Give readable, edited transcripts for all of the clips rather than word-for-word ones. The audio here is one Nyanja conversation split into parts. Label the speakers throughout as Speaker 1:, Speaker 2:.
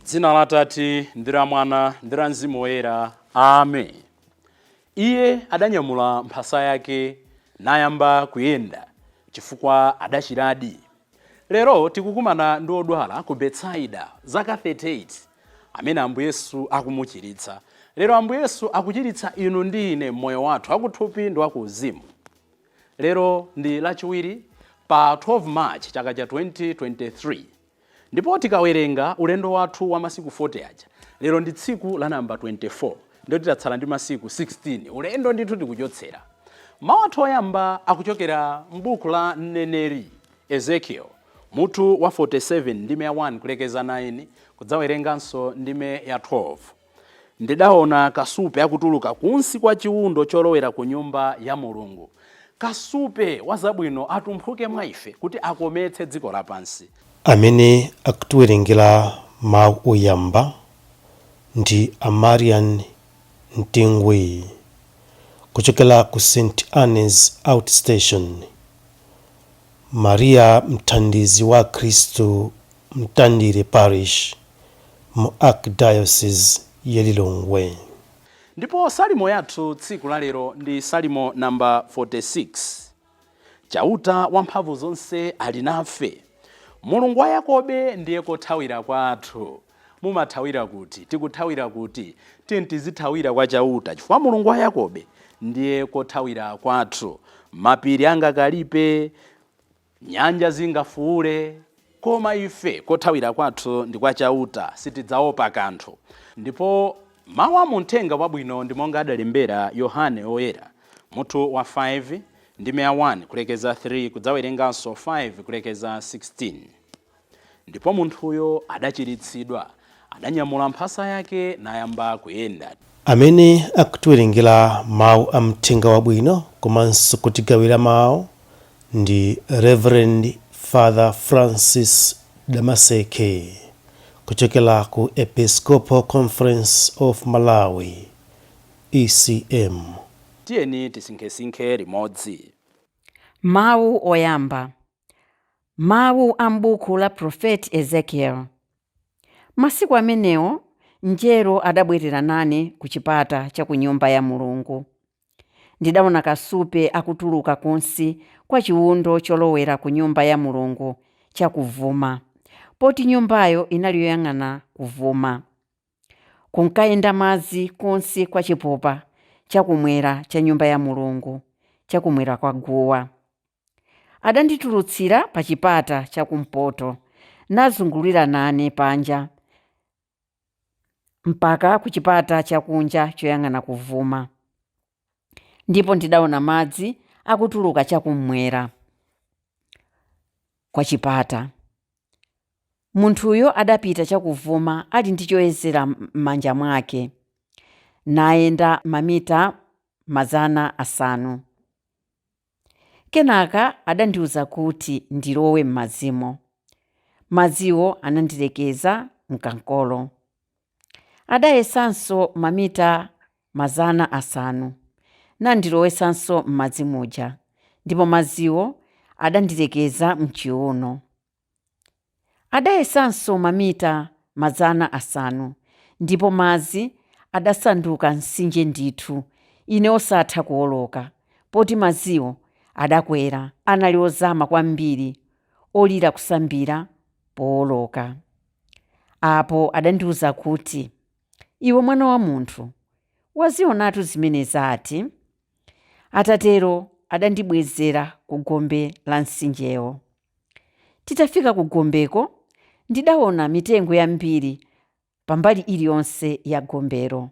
Speaker 1: Dzina la Atate ndi la Mwana ndi la Mzimu Woyera. Amen. Iye adanyamula mphasa yake nayamba kuyenda chifukwa adachiradi. Lero tikukumana ndi odwala ku Betsaida zaka 38 amene Ambuye Yesu akumuchiritsa. Lero Ambuye Yesu akuchiritsa inu ndi ine moyo wathu akuthupi ndi wakuuzimu. Lero ndi Lachiwiri pa 12 March chaka cha 2023. Ndipo tikawerenga ulendo wathu wa masiku 40 aja. Lero ndi tsiku la namba 24. Ndio titatsala ndi masiku 16. Ulendo ndithu tikuchotsera. Mawu athu oyamba akuchokera m'buku la mneneri Ezekiel. Mutu wa 47 ndime ya 1 kulekeza 9 kudzawerenganso ndime ya 12. Ndidaona kasupe akutuluka kunsi kwa chiwundo cholowera ku nyumba ya Mulungu. Kasupe wazabwino atumphuke mwa ife kuti akometse dziko lapansi.
Speaker 2: Amene akutiwerengera mawu oyamba ndi Amarian Mtingwe kuchokera ku St. Anne's Outstation. Maria mthandizi wa Kristu Mtandire Parish mu Archdiocese ya Lilongwe.
Speaker 1: Ndipo salimo yathu tsiku la lero ndi salimo namba 46. Chauta wamphamvu zonse ali nafe. Mulungu wa Yakobe ndiye kothawira kwathu. Mumathawira kuti? Tikuthawira kuti? Tizithawira kwa chauta chifukwa Mulungu wa Yakobe ndiye kothawira kwathu. Mapiri angakalipe, nyanja zingafuule, koma ife kothawira kwathu ndi kwa chauta, sitidzaopa kanthu. Ndipo mawu amuthenga wabwino ndi monga adalembera Yohane Oyera, mutu wa 5 ndime ya 1 kulekeza 3 kudzawerenganso 5 kulekeza 16. Ndipo munthuyo adachiritsidwa, adanyamula mphasa yake nayamba kuyenda.
Speaker 2: Amene akutiwerengera mawu amthenga wabwino komanso kutigawira mawu ndi Reverend Father Francis Damaseke kuchokera ku Episcopal Conference of Malawi ECM.
Speaker 1: Tiyeni tisinkhesinkhe limodzi.
Speaker 3: Mawu oyamba. Mawu ambuku la Prophet Ezekiel. Masiku amenewo mngelo adabwerera nane ku chipata cha ku nyumba ya Mulungu. Ndidaona kasupe akutuluka kunsi kwa chiwundo cholowera ku nyumba ya Mulungu chakuvuma, poti nyumbayo inali yoyang'ana kuvuma. Kunkayenda madzi kunsi kwa chipopa chakumwera cha nyumba ya Mulungu, chakumwera kwa guwa. Adanditulutsira pa chipata chakumpoto, nazungulira nane panja mpaka ku chipata chakunja choyang'ana kuvuma. Ndipo ndidaona madzi akutuluka chakumwera kwa chipata. Munthuyo adapita chakuvuma ali ndi choyezera m'manja mwake, nayenda mamita 500. Kenaka adandiuza kuti ndilowe m'madzimo. Madziwo anandilekeza mkankolo. Adayesanso mamita 500 nandilowesanso m'madzi muja, ndipo madziwo adandilekeza mchiuno. Adayesanso mamita 500 ndipo madzi adasanduka mtsinje ndithu, ine osatha kuwoloka, poti madziwo adakwera, anali ozama kwambiri, olira kusambira powoloka. Apo adandiuza kuti, iwe mwana wa munthu, wazionatu zimene zati? Atatero adandibwezera ku gombe la mtsinjewo. Titafika ku gombeko, ndidaona mitengo yambiri pambali iliyonse ya gombero.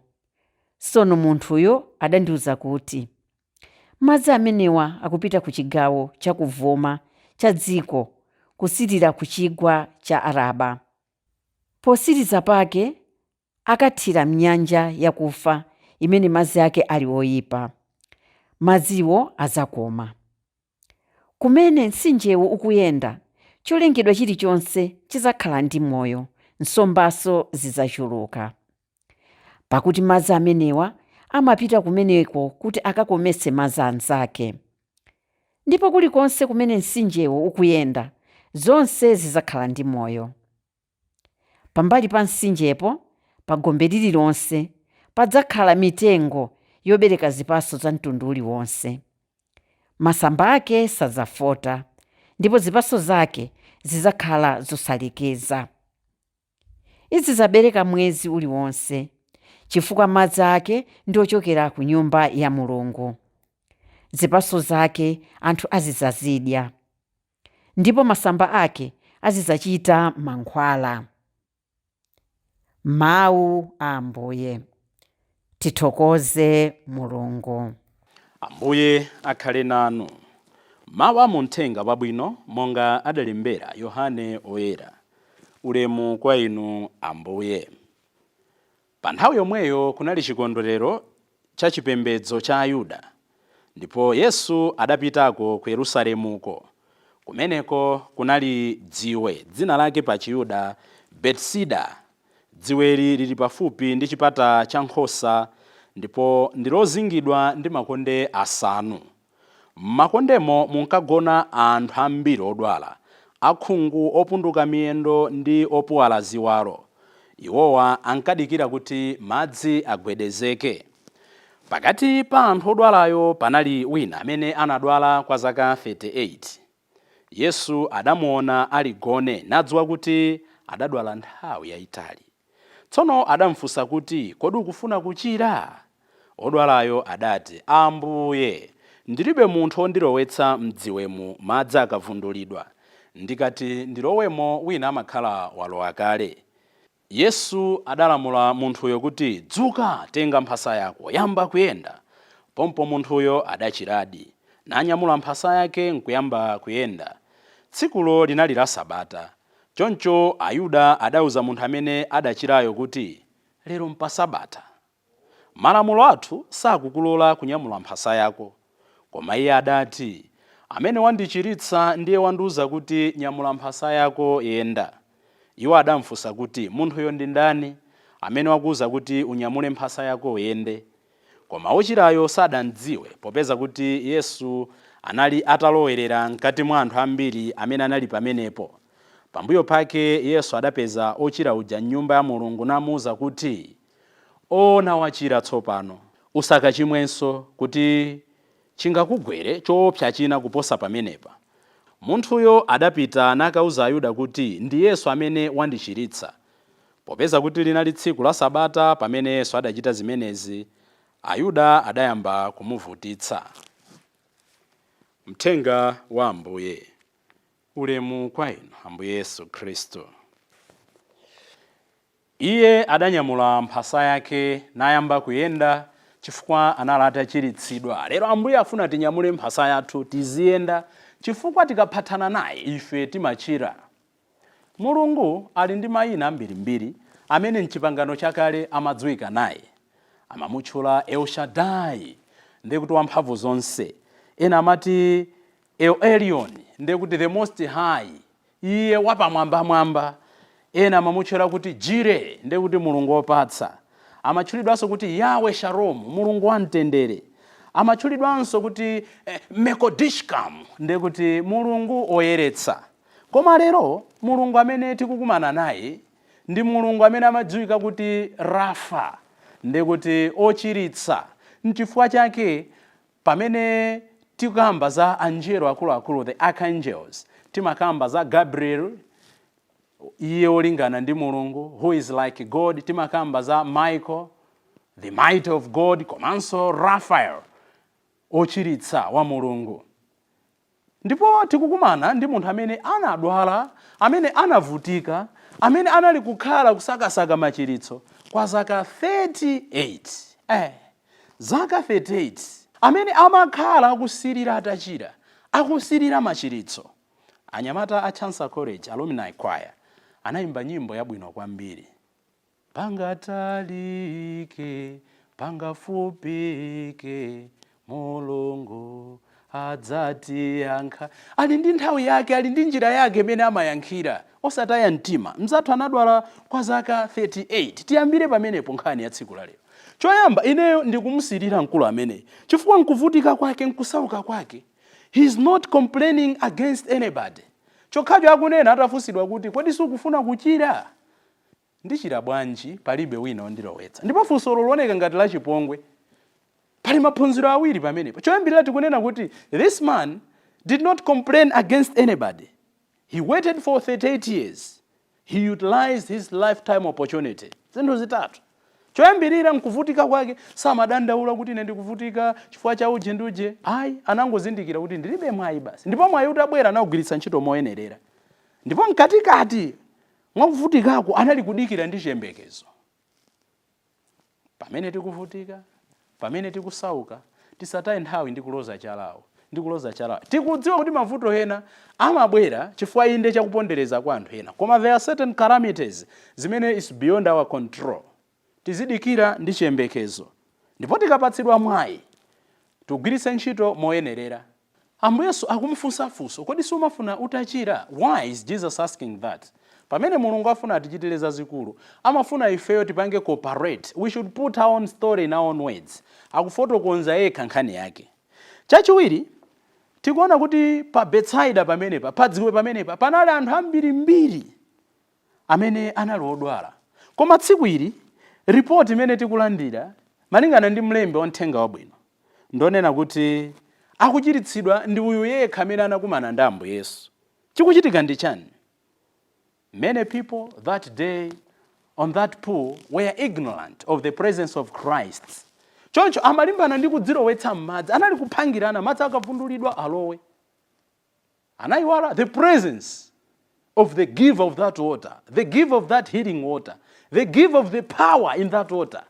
Speaker 3: Sono munthuyo adandiuza kuti, madzi amenewa akupita ku chigawo chakuvuma cha dziko, kusirira ku chigwa cha Araba. Posiriza pake akathira mnyanja yakufa imene madzi ake ali oyipa. Madziwo azakoma. Kumene mtsinjewo ukuyenda, cholengedwa chilichonse chizakhala ndi moyo, nsombaso zidzachuluka. Pakuti madzi amenewa amapita kumeneko kuti akakometse madzi anzake. Ndipo kulikonse kumene mtsinjewo ukuyenda, zonse zidzakhala ndi moyo. Pambali pa mtsinjepo, pa gombe lililonse, padzakhala mitengo yobereka zipatso za mtundu uliwonse. Masamba ake sadzafota, ndipo zipatso zake zidzakhala zosalekeza. Izi zabereka mwezi uliwonse, chifukwa madzi ake ndi ochokera ku nyumba ya Mulungu. Zipatso zake anthu azidzazidya, ndipo masamba ake azidzachita mankhwala. Mawu a Ambuye. Tithokoze Mulungu.
Speaker 1: Ambuye akhale nanu. Mawu a Uthenga Wabwino monga adalembera Yohane Oyera. Ulemu kwa inu Ambuye. Pa nthawi yomweyo kunali chikondwerero cha chipembedzo cha Ayuda, ndipo Yesu adapitako ku Yerusalemuko. Kumeneko kunali dziwe, dzina lake pa Chiyuda Betsida. Dziweli lili pafupi ndi chipata cha Nkhosa, ndipo ndilozingidwa ndi makonde asanu. M'makondemo munkagona anthu ambiri odwala, akhungu, opunduka miyendo ndi opuwala ziwalo. Iwowa ankadikira kuti madzi agwedezeke. Pakati pa anthu odwalayo panali wina amene anadwala kwa zaka 38. Yesu adamuona ali gone, nadziwa kuti adadwala nthawi yayitali. Tsono adamufunsa kuti, kodi ukufuna kuchira? Odwalayo adati, Ambuye, ndilibe munthu ondilowetsa mdziwemu madzi akavundulidwa. Ndikati ndilowemo wina amakhala walowa kale. Yesu adalamula munthuyo kuti, dzuka, tenga mphasa yako, yamba kuyenda. Pompo munthuyo adachiradi, nanyamula mphasa yake nkuyamba kuyenda. Tsikulo linali la Sabata. Choncho Ayuda adauza munthu amene adachirayo kuti, lero mpa Sabata. Malamulo athu sakukulola kunyamula mphasa yako. Koma iye adati, amene wandichiritsa ndiye wandiuza kuti nyamula mphasa yako yenda. Iwo adamufunsa kuti, munthuyo ndi ndani amene wakuuza kuti unyamule mphasa yako yende? Koma wochirayo sadandziwe, popeza kuti Yesu anali atalowerera mkati mwa anthu ambiri amene anali pamenepo. Pambuyo pake Yesu adapeza ochira uja m'nyumba ya Mulungu namuwuza kuti, ona wachira tsopano, usakachimwenso kuti chingakugwere choopsa china kuposa pamenepa. Munthuyo adapita nakauza Ayuda kuti ndi Yesu amene wandichiritsa. Popeza kuti linali tsiku la Sabata pamene Yesu adachita zimenezi, Ayuda adayamba kumuvutitsa. Uthenga wa Ambuye. Ulemu kwa inu Ambuye Yesu Kristo. Iye adanyamula mphasa yake nayamba kuyenda chifukwa anali atachiritsidwa. Lero Ambuye afuna tinyamule mphasa yathu tiziyenda chifukwa tikaphatana naye ife timachira. Mulungu ali ndi mayina ambirimbiri amene m'chipangano chakale amadziwika naye. Amamutchula El Shaddai, ndiye kuti wamphamvu zonse. Ena amati El Elyon, ndiye kuti the most high, iye wapamwamba. Ena amamutchula kuti Jire, ndiye kuti Mulungu wopatsa. Amatchulidwanso kuti Yahweh Shalom, Mulungu wamtendere. Amatchulidwanso kuti Mekodishkam, ndiye kuti Mulungu oyeretsa. Koma lero Mulungu amene tikukumana naye ndi Mulungu amene amadziwika kuti Rafa, ndiye kuti ochiritsa. N'chifukwa chake pamene tikamba za angelo akuluakulu, the archangels, timakamba za Gabriel, iye olingana ndi Mulungu, who is like God. Timakamba za Michael, the might of God, komanso Raphael, ochiritsa wa Mulungu. Ndipo tikukumana ndi munthu amene anadwala, amene anavutika, amene anali kukhala kusakasaka machiritso kwa zaka 38. Zaka 38. Amene amakhala akusirira atachira, akusirira machiritso. Anyamata a Chansa College Alumni Choir anayimba nyimbo yabwino kwambiri. Pangatalike, pangafupike, Mulungu adzatiyankha. Ali ndi nthawi yake, ali ndi njira yake imene amayankhira, osataya mtima. Mzathu anadwala kwa zaka 38. Tiyambire pamenepo nkhani ya tsiku la lero. Choyamba ineyo ndikumusirira mkulu amene, chifukwa nkuvutika kwake, nkusauka kwake. He is not complaining against anybody. Chokhacho akunena atafunsidwa kuti kodi sukufuna kuchira? ndichira bwanji palibe wina ondilowetsa. Ndipo funso loloneka ngati la chipongwe. Pali maphunziro awiri pamenepo. Choyambirira tikunena kuti this man did not complain against anybody. He waited for 38 years. He utilized his lifetime opportunity. Zinthu zitatu. Choyambirira nkuvutika kwake samadandaula kuti ine ndikuvutika chifukwa cha uje nduje. Ayi, anangozindikira kuti ndilibe mwayi basi. Ndipo mwayi utabwera anawugwiritsa ntchito moyenerera. Ndipo mkatikati mwakuvutikako anali kudikira ndi chiyembekezo. Pamene tikuvutika, pamene tikusauka, tisataye nthawi ndi kuloza chalawo. Tikudziwa kuti mavuto ena amabwera chifukwa inde chakupondereza kwa anthu ena. Koma there are certain calamities zimene is beyond our control. Tizidikira ndi chiyembekezo. Ndipo tikapatsidwa mwayi, tugwiritse ntchito moyenerera. Ambuye Yesu akumfunsa funso, kodi sumafuna utachira? Why is Jesus asking that? Pamene Mulungu afuna atichitire zazikulu, amafuna ifeyo tipange cooperate. We should put our own story in our own words. Akufotokoza yekha nkhani yake. Chachiwiri, tikuona kuti pa Betsaida pamenepa, padziwe pamenepa, panali anthu ambirimbiri amene anali odwala. Koma tsiku ili, report imene tikulandira, malingana ndi mlembi wa Uthenga Wabwino, ndonena kuti akuchiritsidwa ndi uyu yekha amene anakumana ndi Ambuye Yesu. Chikuchitika ndi chani? Many people that day on that pool were ignorant of the presence of Christ. Choncho amalimbana ndi kudzilowetsa m'madzi, anali kuphangirana madzi akavundulidwa alowe. Anayiwala the presence of the giver of that water, the giver of that healing water, the giver of the power in that water.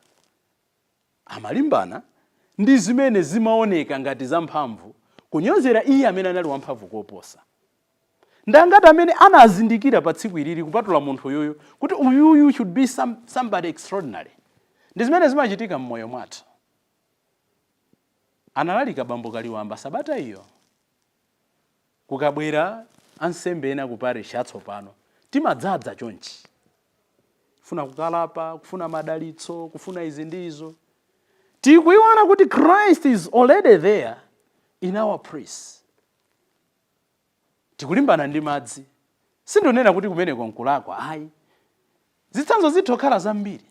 Speaker 1: Amalimbana ndi zimene zimaoneka ngati zamphamvu kunyozera iye amene anali wamphamvu koposa. Ndangati amene anazindikira pa tsiku ilili kupatula munthu yoyo kuti uyuyu should be somebody extraordinary. Ndi zimene zimachitika mmoyo mwathu. Analalika bambo kaliwamba sabata iyo. Kukabwera ansembe ena ku parish atsopano. Timadzadza chonchi. Kufuna kukalapa, kufuna madalitso, kufuna izi ndizo. Tikuiona kuti Christ is already there in our praise. Tikulimbana ndi madzi. Sindonena kuti kumeneko nkulakwa, ayi. Zitsanzo zithokhala zambiri.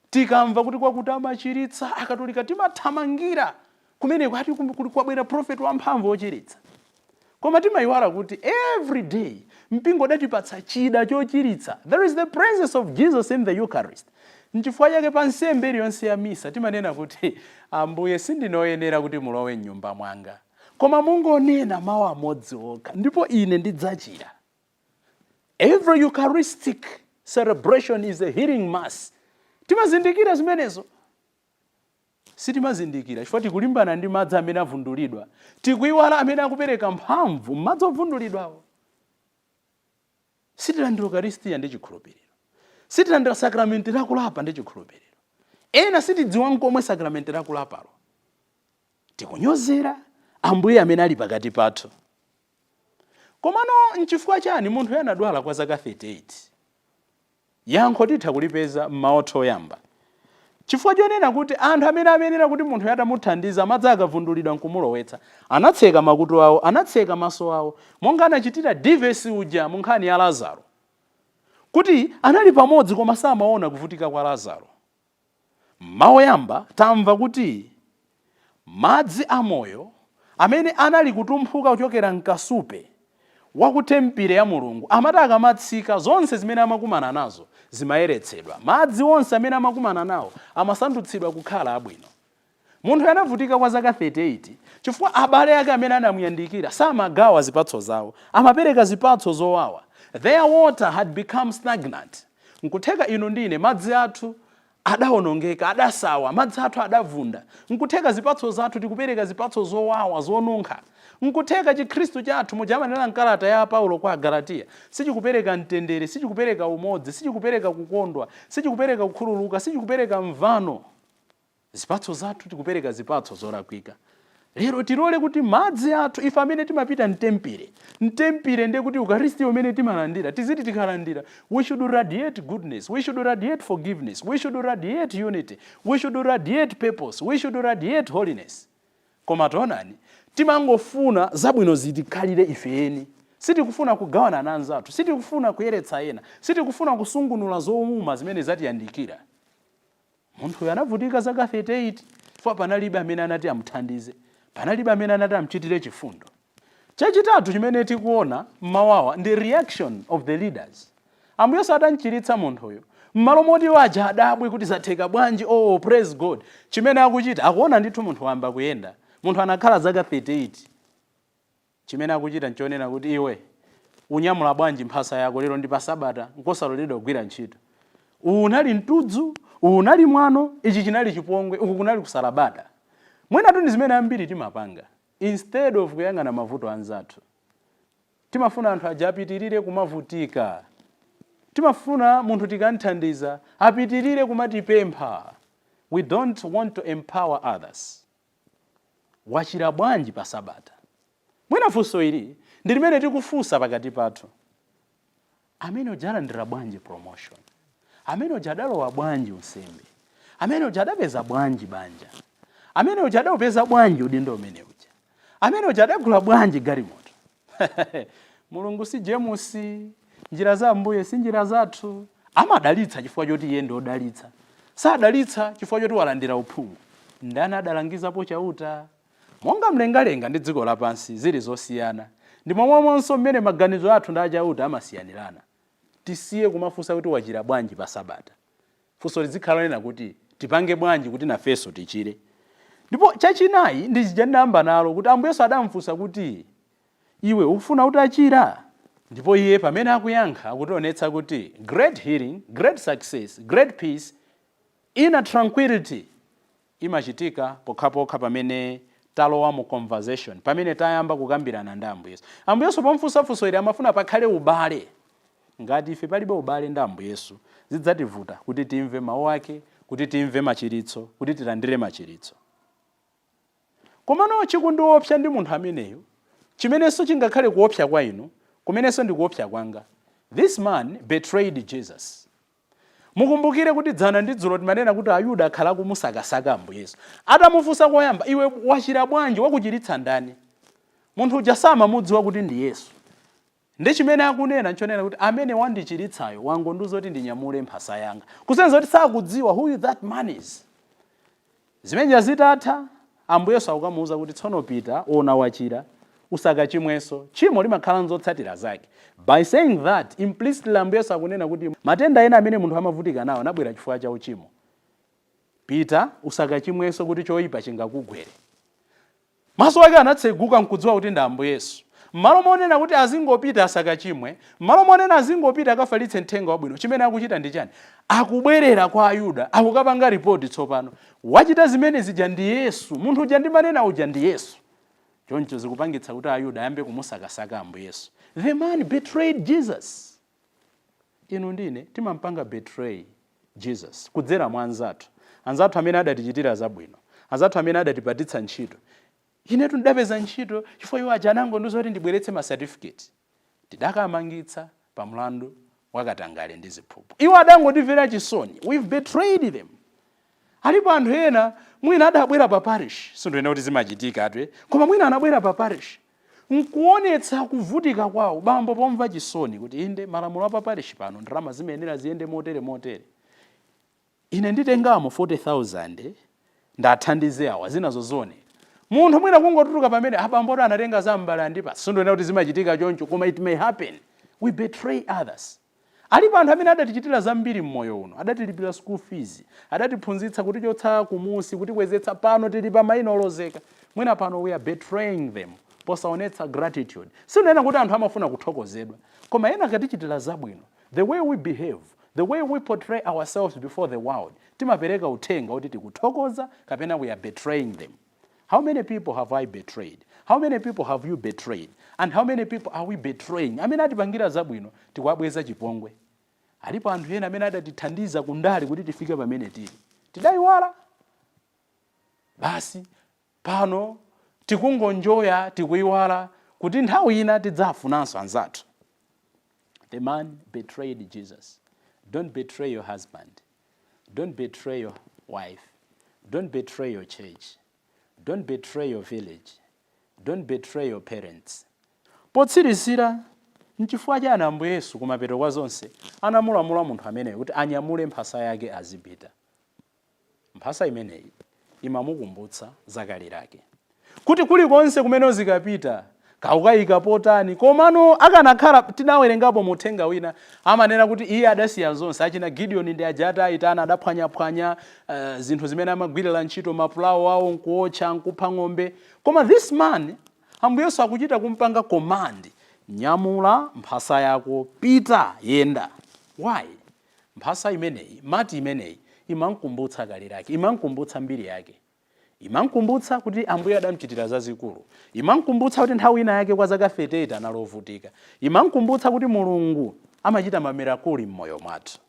Speaker 1: Tikamva kuti kwakuti amachiritsa, akatolika timathamangira. Kumeneko ati kuli kwabwera prophet wamphamvu ochiritsa. Koma timayiwala kuti every day mpingo datipatsa chida chochiritsa. There is the presence of Jesus in the Eucharist. Nchifukwa chake pa nsembe iliyonse ya misa timanena kuti Ambuye sindinoyenera kuti mulowe m'nyumba mwanga. Koma mungonena mawu amodzi okha ndipo ine ndidzachira. Every Eucharistic celebration is a healing mass. Timazindikira zimenezo. Sitimazindikira chifukwa tikulimbana ndi madzi amene avundulidwa. Tikuiwala amene akupereka mphamvu madzi ovundulidwawo. Sitilandira Eucharistia ndi chikhulupiriro. Sitilandira sakramenti lakulapa ndi chikhulupiriro. Ena sitidziwa nkomwe sakramenti lakulapalo. Tikunyozera Ambuye amene ali pakati pathu. Komano nchifukwa chani munthu yanadwala kwa zaka 38? Yankho titha kulipeza m'maotho oyamba. Chifukwa chonena kuti anthu amene amenera kuti munthu yatamuthandiza madzi akavundulidwa nkumulowetsa, anatseka makutu awo, anatseka maso awo, monga anachitira divesi uja mu nkhani ya Lazaro. Kuti anali pamodzi koma samaona kuvutika kwa Lazaro. Maoyamba tamva kuti madzi amoyo amene anali kutumphuka kuchokera mkasupe wakutempire ya Mulungu amati akamatsika zonse zimene amakumana nazo zimayeretsedwa. Madzi onse amene amakumana nawo amasandutsidwa kukhala abwino. Munthu anavutika kwa zaka 38 chifukwa abale ake amene anamuyandikira samagawa zipatso zawo, amapereka zipatso zowawa. Their water had become stagnant. Nkutheka ino ndine madzi athu adawonongeka, adasawa, madzi athu adavunda. Nkutheka zipatso zathu tikupereka zipatso zowawa, zonunkha. Nkutheka chikhristu chathu mujamanena nkalata ya Paulo kwa Galatia. Sichikupereka mtendere, sichikupereka umodzi, sichikupereka kukondwa, sichikupereka kukhululuka, sichikupereka mvano. Zipatso zathu tikupereka zipatso zolakwika. Lero tilole kuti madzi athu ife amene timapita mtempire. Mtempire ndiye kuti Eucharistia umene timalandira, tiziti tikalandira. We should radiate goodness, we should radiate forgiveness, we should radiate unity, we should radiate purpose, we should radiate holiness. Koma tonani, timangofuna zabwino zitikhalire ifeni. sitikufuna kugawana na anzathu, sitikufuna kuyeretsa ena, sitikufuna kusungunula zowuma zimene zatiyandikira. Munthu uyu anavutika zaka 38 chifukwa panalibe amene anati amuthandize, panalibe amene anati amuchitire chifundo. Chachitatu chimene tikuona mmawawa ndi reaction of the leaders. Ambuye Yesu adanchiritsa munthu uyu, mmalo moti waja adabwe kuti zatheka bwanji, oh praise God. Chimene akuchita akuona ndithu munthu wamba kuyenda, munthu anakhala zaka 38. Chimene akuchita nchonena kuti iwe unyamula bwanji mphasa yako lero ndi pa Sabata nkosaloledwa kugwira ntchito. Unali mtudzu, unali mwano, ichi chinali chipongwe, uku kunali kusalabada. Mwina tu ndi zimene ambiri timapanga. Instead of kuyang'ana mavuto anzathu, timafuna anthu aja apitirire kumavutika. Timafuna munthu tikanthandiza apitirire kumatipempha. We don't want to empower others. Wachira bwanji pa Sabata? Mwina funso ili ndi limene tikufunsa pakati pathu. Amene ujalandira bwanji promotion? Amene ujadalowa bwanji unsembe? Amene ujadapeza bwanji banja? Amene ujadapeza bwanji udindo umene uja? Amene ujadagula bwanji galimoto? Mulungu si jemusi, njira za Ambuye si njira zathu. Amadalitsa chifukwa choti iye ndi odalitsa. Sadalitsa chifukwa choti walandira uphungu. Ndani adalangizapo chauta? Monga mlengalenga ndi dziko lapansi zili zosiyana, ndi momwemonso mmene maganizo athu ndi achauta amasiyanirana. Tisiye kumafunsa kuti wachira bwanji pa Sabata. Funso lizikhala lena kuti tipange bwanji kuti nafeso tichire. Ndipo chachinayi ndi chijandamba nalo kuti Ambuye Yesu adamfunsa kuti iwe ufuna utachira? Ndipo iye pamene akuyankha akutionetsa kuti great healing, great success, great peace, inner tranquility imachitika pokhapokha pamene talowa mu conversation, pamene tayamba kukambirana ndi Ambuye Yesu. Ambuye Yesu pomfunsa funso ili amafuna pakhale ubale. Ngati ife palibe ubale ndi Ambuye Yesu, zidzativuta kuti timve mawu ake, kuti timve machiritso, kuti tilandire machiritso. Komano chikundiopsa ndi munthu ameneyo, chimenenso chingakhale kuopsa kwa inu, kumenenso ndi kuopsa kwanga. This man betrayed Jesus. Mukumbukire kuti dzana ndi dzulo timanena kuti Ayuda akhala kumusakasaka Ambuye Yesu. Atamufunsa koyamba, iwe wachira bwanji, wakuchiritsa ndani? Munthu uja samamudziwa kuti ndi Yesu. Ndi chimene akunena nchonena kuti amene wandichiritsayo wangondiuza kuti ndinyamule mphasa yanga. Kusenza kuti sakudziwa who that man is. Zimene zitatha, Ambuye Yesu akukamuwuza kuti tsono pita, ona wachira, usakachimwenso. Chimo limakhala nzotsatira zake. By saying that, implicitly Ambuye Yesu akunena kuti matenda ena amene munthu amavutika nawo anabwera chifukwa cha uchimo. Pita, usakachimwenso kuti choyipa chingakugwere. Maso ake anatseguka nkudziwa kuti ndi Ambuye Yesu. Malo monena kuti azingopita asakachimwe, malo monena azingopita akafalitse mthenga wabwino, chimene akuchita ndi chani? Akubwerera kwa Ayuda, akukapanga ripoti tsopano. Wachita zimene zija ndi Yesu, munthu uja ndi manena uja ndi Yesu. Choncho zikupangitsa kuti Ayuda ayambe kumusakasaka Ambuye Yesu. The man betrayed Jesus. Inu ndine timampanga betray Jesus kudzera mwa anzathu. Anzathu amene adatichitira zabwino, anzathu amene adatipatitsa ntchito. Inetu ndapeza ntchito chifukwa iwo aja anangondiuza kuti ndibweretse ma certificate. Tidakamangitsa pa mlandu wakatangale ndi ziphuphu. Iwo adangondimvera chisoni. We've betrayed them. Alipo anthu ena mwina adabwera pa parish, sindiona kuti zimachitika atwe, koma mwina anabwera pa parish. Nkuonetsa kuvutika kwawo bambo pomva chisoni kuti inde malamulo a pa parish pano ndalama zimenera ziyende motere. Ine nditengamo 40,000 ndathandize awa zinazo zone. Munthu mwina kungotuluka pamene abambo anatenga zambala ndipa. Sindiona kuti zimachitika choncho koma it may happen. We betray others. Alipo anthu amene adatichitira zambiri mmoyo uno, adatilipira school fees, adatiphunzitsa kuti chotsa kumusi, kuti kwezetsa pano tili pa maina olozeka. Mwina pano we are betraying them. Posaonetsa gratitude. Sindiona kuti anthu amafuna kuthokozedwa. Koma ena akatichitira zabwino. The way we behave, the way we portray ourselves before the world, timapereka uthenga kuti tikuthokoza kapena we are betraying them. How many people have I betrayed? How many people have you betrayed? And how many people are we betraying? Amene atipangira zabwino tikwabweza chipongwe. Alipo anthu ena amene adatithandiza kundali kuti tifike pamene tili. Tidaiwala. Basi pano tikungonjoya tikuiwala kuti nthawi ina tidzafunanso anzathu. The man betrayed Jesus. Don't betray your husband. Don't betray your wife. Don't betray your church. Don't betray your village. Don't betray your parents. Potsirizira N'chifukwa chani Ambuye Yesu kumapeto kwa zonse anamulamula munthu ameneyo kuti anyamule mphasa yake azipita. Mphasa imeneyi imamukumbutsa zakale lake, kuti kulikonse kumene zikapita kaukayika potani, komano akanakhala tinawerengapo muthenga wina amanena kuti iye adasiya zonse, achina Gideon ndi ajata ayitana adaphwanyaphwanya zinthu zimene amagwirira ntchito, mapulawo awo nkuotcha nkupha ng'ombe, koma this man Ambuye Yesu akuchita kumpanga command, nyamula mphasa yako, pita, yenda. Why? Mphasa imeneyi, mati imeneyi imankumbutsa kale lake, imankumbutsa mbiri yake, imankumbutsa kuti Ambuye adamuchitira zazikulu, imankumbutsa kuti nthawi ina yake kwa zaka 38 analovutika, imankumbutsa kuti Mulungu amachita mamirakuli m'moyo mwathu.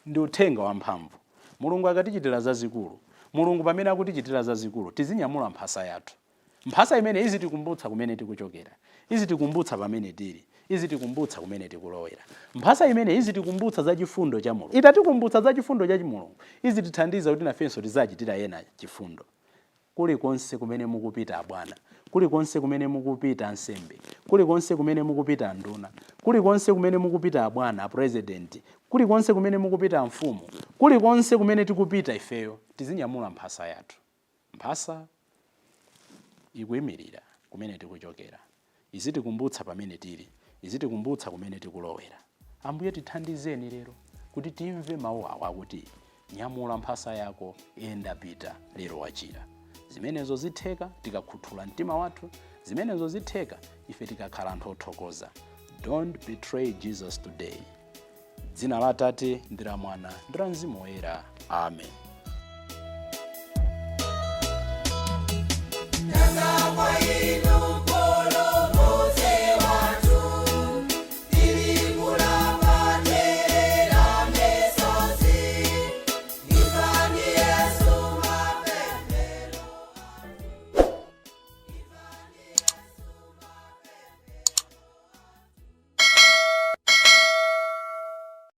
Speaker 1: Ndi uthenga wamphamvu. Mulungu akatichitira zazikulu, Mulungu pamene akutichitira zazikulu, tizinyamula mphasa yathu. Mphasa imene izitikumbutsa kumene tikuchokera, izitikumbutsa pamene tili, izitikumbutsa kumene tikulowera. Mphasa imene izitikumbutsa za chifundo cha Mulungu, itatikumbutsa za chifundo cha Mulungu, izitithandiza kuti nafenso tizachitira ena chifundo. Kulikonse kumene mukupita Bwana, kulikonse kumene mukupita nsembe, kulikonse kumene mukupita nduna, kulikonse kumene mukupita Bwana president, kulikonse kumene mukupita mfumu, kulikonse kumene tikupita ifeyo, tizinyamula mphasa yathu. Mphasa ikuyimirira kumene tikuchokera, izitikumbutsa pamene tili, izitikumbutsa kumene tikulowera. Ambuye tithandizeni lero kuti timve mawu awa akuti nyamula mphasa yako, yenda pita, lero wachira. Zimenezo zitheka tikakhuthula mtima wathu, zimenezo zitheka ife tikakhala anthu othokoza. Don't betray Jesus today. Dzina la Atate ndi la Mwana ndi la Mzimu Woyera. Amen.